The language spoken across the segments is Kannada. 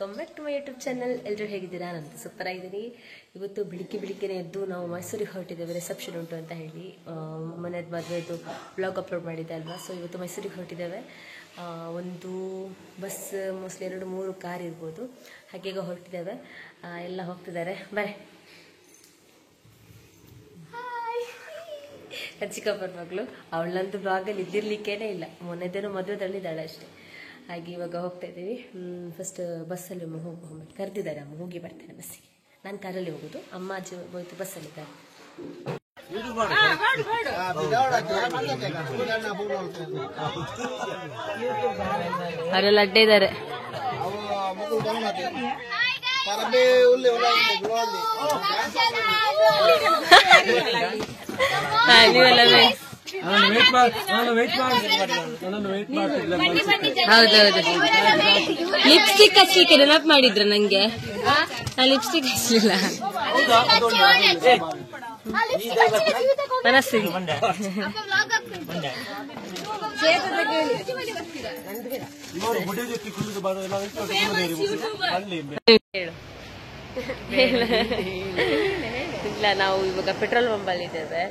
Welcome back to my YouTube channel. ಎಲ್ಲರೂ ಹೇಗಿದ್ದೀರಾ? ನಾನು ಸೂಪರ್ ಆಗಿದ್ದೀನಿ. ಇವತ್ತು ಬೆಳಿಗ್ಗೆ ಎದ್ದು ನಾವು ಮೈಸೂರಿಗೆ ಹೊರಟಿದ್ದೇವೆ, ರಿಸೆಪ್ಷನ್ ಉಂಟು ಅಂತ ಹೇಳಿ. ಮನೆಯದು ಮದುವೆದು ಬ್ಲಾಗ್ ಅಪ್ಲೋಡ್ ಮಾಡಿದ್ದೆ ಅಲ್ವಾ. ಸೊ ಇವತ್ತು ಮೈಸೂರಿಗೆ ಹೊರಟಿದ್ದೇವೆ. ಒಂದು ಬಸ್, ಮೋಸ್ಟ್ಲಿ 2-3 ಕಾರ್ ಇರ್ಬೋದು. ಹಾಗೆ ಹೊರಟಿದ್ದೇವೆ, ಎಲ್ಲ ಹೋಗ್ತಿದ್ದಾರೆ. ಬಾಯ್. ಚಿಕ್ಕಪ್ಪನ ಮಗಳು, ಅವಳಂತೂ ಬ್ಲಾಗಲ್ಲಿ ಇದ್ದಿರ್ಲಿಕ್ಕೇನೆ ಇಲ್ಲ. ಮೊನ್ನೆದೇನೋ ಮದುವೆದಲ್ಲಿದ್ದಾಳೆ ಅಷ್ಟೇ. ಹಾಗೆ ಇವಾಗ ಹೋಗ್ತಾ ಇದ್ದೀವಿ. ಫಸ್ಟ್ ಬಸ್ಸಲ್ಲಿ ಹೋಗ್ಬೇಕು, ಕರೆದಿದ್ದಾರೆ ಅಮ್ಮ, ಹೋಗಿ ಬರ್ತೇನೆ ಬಸ್ಸಿಗೆ. ನಾನು ಕಾರಲ್ಲಿ ಹೋಗೋದು, ಅಮ್ಮ ಅಜ್ಜಿ ಹೋಯ್ತು ಬಸ್ಸಲ್ಲಿದ್ದಾರೆ. ಅವರೆಲ್ಲ ಅಡ್ಡೆ ಇದ್ದಾರೆ. ಹೌದೌದು, ಲಿಪ್ಸ್ಟಿಕ್ ಹಚ್ಲಿಕ್ಕೆ ನೆನಪು ಮಾಡಿದ್ರ ನಂಗೆ. ಲಿಪ್ಸ್ಟಿಕ್ ಹಚ್ಚಲಿಲ್ಲ ಮನಸ್ಸಿಗೆ. ಇಲ್ಲ, ನಾವು ಇವಾಗ ಪೆಟ್ರೋಲ್ ಪಂಪಲ್ಲಿ ಇದ್ದೇವೆ.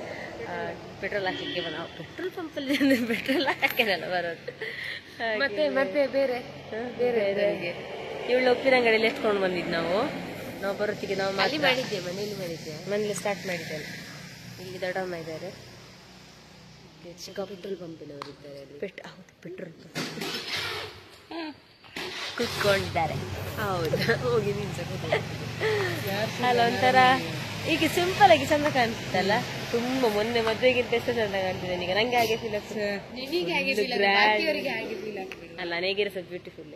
ಪೆಟ್ರೋಲ್ ಹಾಕಲಿಕ್ಕೆ ನಾವು ಪೆಟ್ರೋಲ್ ಪಂಪಲ್ಲಿ ಪೆಟ್ರೋಲ್ ಹಾಕಕ್ಕೆನಲ್ಲ ಬರೋದು. ಮತ್ತೆ ಬೇರೆ ಇವಳು ಉಪ್ಪಿನ ಅಂಗಡಿಯಲ್ಲಿ ಎತ್ಕೊಂಡು ಬಂದಿದ್ದು ನಾವು ಬರೋತ್ತಿಗೆ ನಾವು ಮಾಡಿದ್ದೆ. ಮನೇಲಿ ಸ್ಟಾರ್ಟ್ ಮಾಡಿದ್ದೇವೆ. ಇಲ್ಲಿ ದೊಡ್ಡಮ್ಮ ಇದ್ದಾರೆ, ಚಿಕ್ಕ ಪೆಟ್ರೋಲ್ ಪಂಪಿನವರು ಇದ್ದಾರೆ. ಹೌದು, ಪೆಟ್ರೋಲ್ ಪಂಪ್ ಕುತ್ಕೊಂಡಿದ್ದಾರೆ. ಹೌದು, ಹೋಗಿ ಅಲ್ಲ, ಒಂಥರ ಈಗ ಸಿಂಪಲ್ ಆಗಿ ಚಂದ ಕಾಣಿಸ್ತಲ್ಲ. ತುಂಬಾ ಮೊನ್ನೆ ಮದುವೆಗಿಂತ ಎಷ್ಟು ಚಂದ ಕಾಣ್ತಿದೆ ಈಗ. ನಂಗೆ ಹಾಗೆ ಫೀಲ್ ಆಗ್ತದೆ ಅಲ್ಲ, ನೇಗಿರ ಸ್ವಲ್ಪ ಬ್ಯೂಟಿಫುಲ್.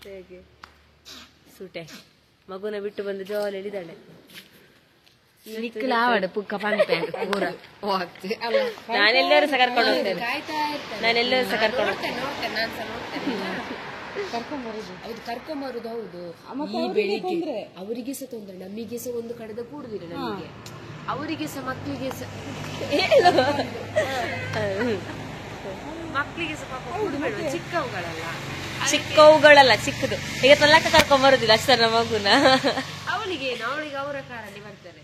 ಹೇಗೆ ಸೂಟೆ ಮಗುನ ಬಿಟ್ಟು ಬಂದು ಜೋಲಿ ಹೇಳಿದಾಳೆ. ನಾನೆಲ್ಲರೂ ಸಹ ಕರ್ಕೊಂಡು ಹೋಗ್ತೇನೆ. ಕರ್ಕೊಂಬರುದು ಹೌದು. ಈ ಬೆಳಿಗ್ಗೆ ಅವರಿಗೆ ಸಹ ತೊಂದ್ರೆ, ನಮಗೆ ಸಹ ಒಂದು ಕಡೆದ ಕೂಡುದಿಲ್ಲ. ನಮಗೆ ಅವರಿಗೆ ಸಹ ಮಕ್ಕಳಿಗೆ ಸಹ ಚಿಕ್ಕವುಗಳಲ್ಲ ಚಿಕ್ಕದು. ಈಗ ತೊಲ್ಲಕ್ಕ ಕರ್ಕೊಂಬರುದಿಲ್ಲ ಅಷ್ಟೇ ನಮ್ಮ ಮಗುನ. ಅವಳಿಗೆ ಅವರ ಕಾರಲ್ಲಿ ಬರ್ತಾರೆ.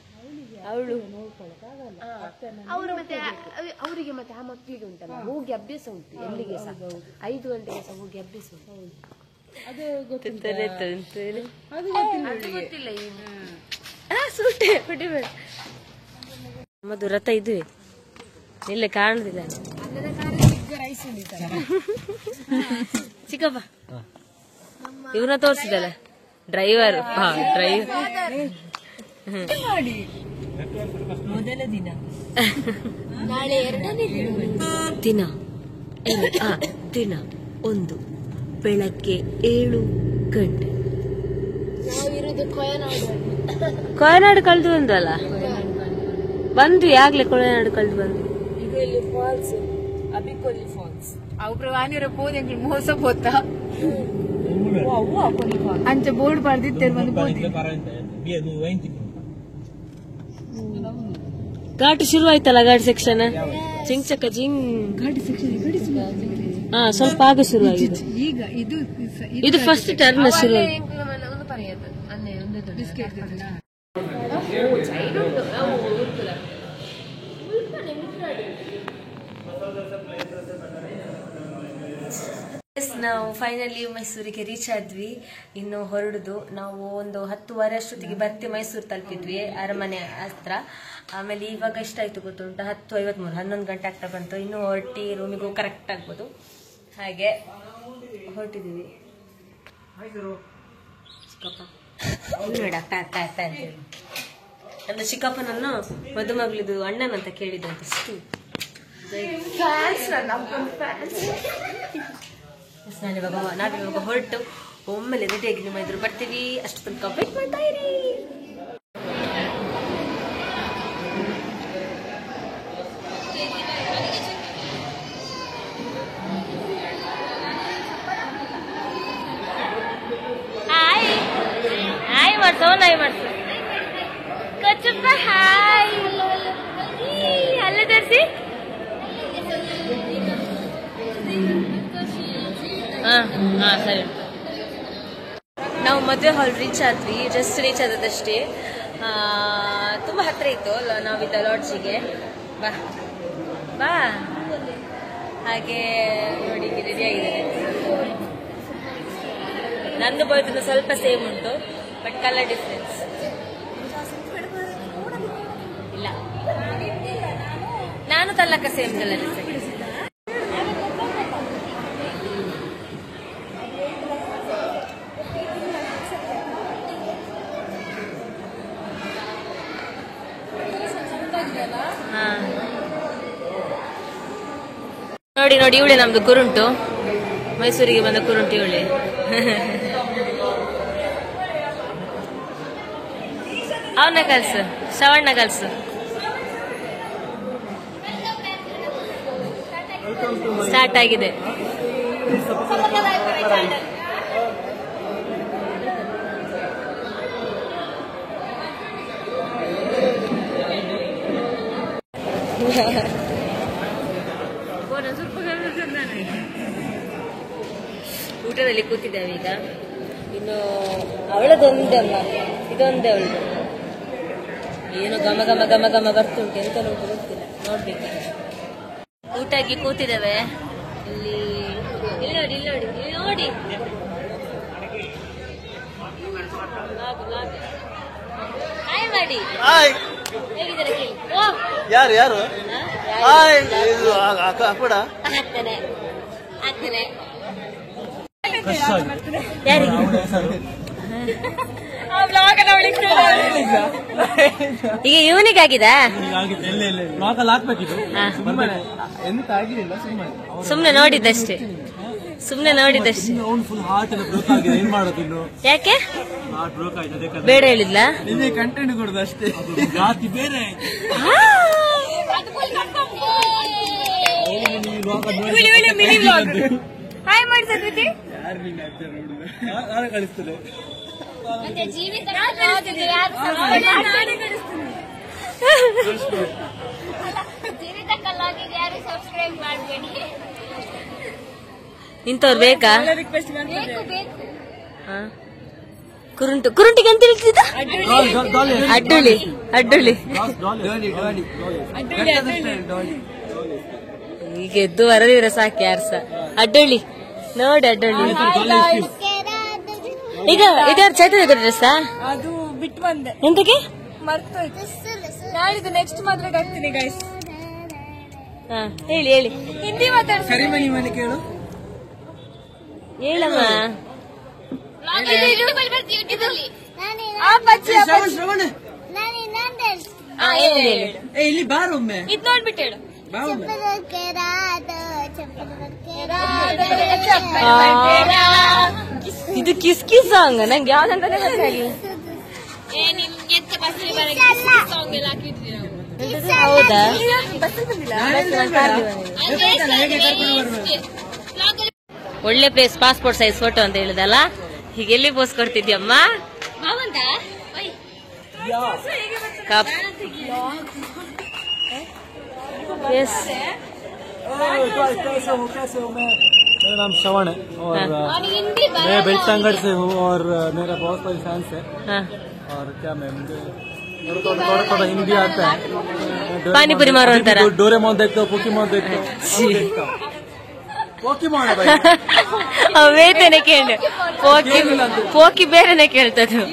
ಅವರು ಮತ್ತೆ ಅವರಿಗೆ ಮತ್ತೆ ಆ ಮಕ್ಕಳಿಗೆ ಉಂಟಲ್ಲ, ಹೋಗಿ ಅಭ್ಯಾಸ ಉಂಟು. ಎಲ್ಲಿಗೆ ಸಹ 5 ಗಂಟೆಗೆ ಸಹ ಹೋಗಿ ಅಭ್ಯಾಸ ಉಂಟು. ಅದು ಗೊತ್ತಿಲ್ಲ. ಸೂಟೆ ಕುಡಿಬೇಡ. ನಮ್ಮದು ರಥ ಇದು ಇಲ್ಲೇ ಕಾಣುದಿಲ್ಲ. ಚಿಕ್ಕಪ್ಪ ಇವ್ರನ್ನ ತೋರಿಸಿದಲ್ಲ ಡ್ರೈವರ್. ಮೊದಲ ದಿನ, ನಾಳೆ 2ನೇ ದಿನ. ದಿನ 1 ಬೆಳಗ್ಗೆ 7 ಗಂಟೆ. ನಾವಿರೋದು ಕೊಯನಾಡು ಕಳೆದು ಬಂದಲ್ಲ. ಬಂದ್ವಿ ಆಗ್ಲೇ, ಕೊಯನಾಡು ಕಳೆದು ಬಂದ್ವಿ. ಈಗ ಇಲ್ಲಿ ಫಾಲ್ಸ್, ಅಬಿಕೊಲ್ಲಿ ಫಾಲ್ಸ್. ಅವುಪ್ರವಾನಿರ ಪೋದೆಂಗ್ಳು ಮೋಸ ಪೋತ ಅಂಚ ಬೋರ್ಡ್ ಬರ್ದಿತ್ತೇರು ಬಂದು ಪೋದಿ. ಘಾಟ್ ಶುರು ಆಯ್ತಲ್ಲ, ಘಾಟ್ ಸೆಕ್ಷನ್ ಜಿಂಗ್ ಘಾಟ್ ಸೆಕ್ಷನ್ ಸ್ವಲ್ಪ ಆಗ ಶುರು ಆಗಿದೆ. ಈಗ ಇದು ಫಸ್ಟ್ ಟರ್ನ್ ಶುರು. ನಾವು ಫೈನಲಿ ಮೈಸೂರಿಗೆ ರೀಚ್ ಆದ್ವಿ. ಇನ್ನು ಹೊರಡುದು. ನಾವು ಒಂದು 10:15 ಅಷ್ಟೊತ್ತಿಗೆ ಮೈಸೂರು ತಲುಪಿದ್ವಿ, ಅರಮನೆ ಹತ್ರ. ಆಮೇಲೆ ಇವಾಗ ಎಷ್ಟಾಯ್ತು ಗೊತ್ತುಂಟ, 10:53, 11 ಗಂಟೆ ಆಗ್ತಾ ಬಂತು. ಇನ್ನು ಹೊರಟಿ ರೂಮಿಗೂ ಕರೆಕ್ಟ್ ಆಗ್ಬೋದು. ಹಾಗೆ ಹೊರಟಿದ್ದೀವಿ. ಚಿಕ್ಕಪ್ಪ ನನ್ನ ಚಿಕ್ಕಪ್ಪನನ್ನು ಮದುಮಗಳಿದು ಅಣ್ಣನಂತ ಕೇಳಿದಂತೆ. ನಾವಿವಾಗ ಹೊರಟು ಒಮ್ಮೆಲೆ ರೆಡಿಯಾಗಿ ನಿಮ್ಮ ಎದುರು ಬರ್ತೀವಿ. ಅಷ್ಟು ತನಕ ವೇಟ್ ಮಾಡ್ತಾ ಇರಿ. ಹಾಯ್ ಮಾಡ್ಸೋ ಕೊಚ್ಚಪ್ಪ. ಹಾಯ್ ಅಲ್ಲ ತರಿಸಿ. ಹಾ ಸರಿ. ಮದುವೆ ಹಾಲ್ ರೀಚ್ ಆದ್ವಿ, ಜಸ್ಟ್ ರೀಚ್ ಆದದಷ್ಟೇ. ತುಂಬ ಹತ್ತಿರ ಇತ್ತು ನಾವಿದ್ದ ಲಾಡ್ಜಿಗೆ. ಬಾ ಬಾ. ಹಾಗೆ ನೋಡಿ ರೆಡಿ ಆಗಿದ್ದೇನೆ. ನಂದು ಬರ್ತದೆ ಸ್ವಲ್ಪ ಸೇಮ್ ಉಂಟು, ಬಟ್ ಕಲರ್ ಡಿಫ್ರೆನ್ಸ್ ಇಲ್ಲ. ನಾನು ತಲ್ಲಕ ಸೇಮ್ ಕಲರ್ ನೋಡಿ ನೋಡಿ, ಇವಳೆ ನಮ್ದು ಕುರುಂಟು, ಮೈಸೂರಿಗೆ ಬಂದ ಕುರುಂಟು ಇವಳೆ. ಅವನ ಕಲ್ಸು, ಶ್ರವಣ್ಣ ಕಲ್ಸು. ಸ್ಟಾರ್ಟ್ ಆಗಿದೆ. ಊಟದಲ್ಲಿ ಕೂತಿದ್ದೇವೆ ಈಗ. ಇನ್ನು ಅವಳದೊಂದೇ ಅಮ್ಮ, ಇದೊಂದೇ ಅವಳದು. ಏನು ಘಮ ಘಮ ಘಮ ಘಮ ಬರ್ತುಂಟು, ಎಂತ ನೋಡು ಗೊತ್ತಿಲ್ಲ, ನೋಡ್ಬೇಕು. ಊಟಕ್ಕೆ ಕೂತಿದ್ದೇವೆ. ಇಲ್ಲಿ ನೋಡಿ ಇಲ್ಲಿ ನೋಡಿ ಇಲ್ಲಿ ನೋಡಿ. ಹಾಯ್ ಮಾಡಿ, ಹೇಗಿದ್ದಾರೆ ಕೇಳಿ. ಯಾರು ಯಾರು ಆಗ್ತಾನೆ ಆಗ್ತಾನೆ. ಯಾರಿಗೆ ಈಗ ಯೂನಿಕ್ ಆಗಿದೆ. ಸುಮ್ನೆ ನೋಡಿದ್ದಷ್ಟೇ, ಸುಮ್ನೆ ನೋಡಿದ್ದಷ್ಟೇ. ಯಾಕೆ ಬೇಡ ಹೇಳಿದ್ಲ? ಕಂಟೆಂಟ್ ಕೊಡುದು ಅಷ್ಟೇ. ಹಾಯ್ ಮಾಡ್ಸತಿ ಕಳಿಸ್ತದೆ. ಇಂಥವ್ರು ಬೇಕಾ? ಕುರುಂಟು ಕುರುಂಟಿಗೆ ಅಂತ ಹೇಳ್ತಿದ್ದ. ಅಡ್ಡುಳಿ ಅಡ್ಡುಳಿ. ಈಗ ಎದ್ದು ವರದಿದ್ರೆ ಸಾಕು ಯಾರ್ಸ. ಅಡ್ಡುಳಿ ನೋಡಿ, ಅಡ್ಡುಳಿ. ಈಗ ಇದ್ಯಾರು ಚೈತನ್ಯ ಡ್ರೆಸ್? ಅದು ಬಿಟ್ಟು ಬಂದೆ. ಎಂತಕ್ಕೆ? ಮರ್ತೋಯ್ತು. ನಾಳಿದ್ದು ನೆಕ್ಸ್ಟ್ ಮದ್ವೆಗೆ ಆಗ್ತೀನಿ ಗೈಸ್. ಹೇಳಿ ಹೇಳಿ, ಹಿಂದಿ ಮಾತಾಡ್ಸಿ. ಕರಿಮನಿ ಮನೆ ಕೇಳು. ಹೇಳಮ್ಮ. ಇಲ್ಲಿ ಬಾರೊಮ್ಮೆ, ಇದು ನೋಡ್ಬಿಟ್ಟು ಹೇಳು. ಇದು ಕಿಸ್ ಕಿಸ್ ಸಾಂಗ್, ನಂಗೆ ಯಾವ್ದಂತಾನೆ ಗೊತ್ತಾಗಿಲ್ಲ. ಹೌದಾ? ಒಳ್ಳೆ ಪ್ಲೇಸ್, ಪಾಸ್ಪೋರ್ಟ್ ಸೈಜ್ ಫೋಟೋ ಅಂತ ಹೇಳಿದಲ್ಲ. ಈಗ ಎಲ್ಲಿ ಪೋಸ್ ಕೊಡ್ತಿದ್ಯಮ್ಮ? ಕಪ್. यस, मेरा नाम श्रवण है और मैं बेलतंगड़ से हूँ और मेरा बहुत सारे फैंस है। और क्या मैं थोड़ा थोड़ा हिंदी आता है। पानीपुरी मारो अंतर। डोरेमोन देखता हूँ, पोकेमोन देखता हूँ, पोकेमोन है भाई। ಅವೇತನೆ ಕೇಳಿ ಪೋಕಿ ಬೇರೆನೆ ಕೇಳ್ತದ್ದು.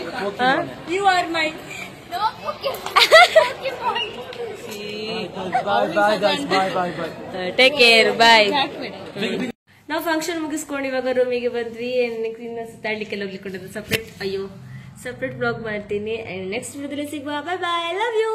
You are my take care, boy. ನಾವು ಫಂಕ್ಷನ್ ಮುಗಿಸ್ಕೊಂಡು ಇವಾಗ ರೂಮಿಗೆ ಬಂದ್ವಿ. ಇನ್ನು ಸುತ್ತಾಡ್ಲಿಕ್ಕೆಲ್ಲ ಹೋಗ್ಲಿಕ್ಕೆ ಸಪ್ರೇಟ್ ಬ್ಲಾಗ್ ಮಾಡ್ತೀನಿ. ನೆಕ್ಸ್ಟ್ ವಿಡಿಯೋದಲ್ಲಿ ಸಿಗುವ. ಬಾಯ್ ಬಾಯ್, ಲವ್ ಯು.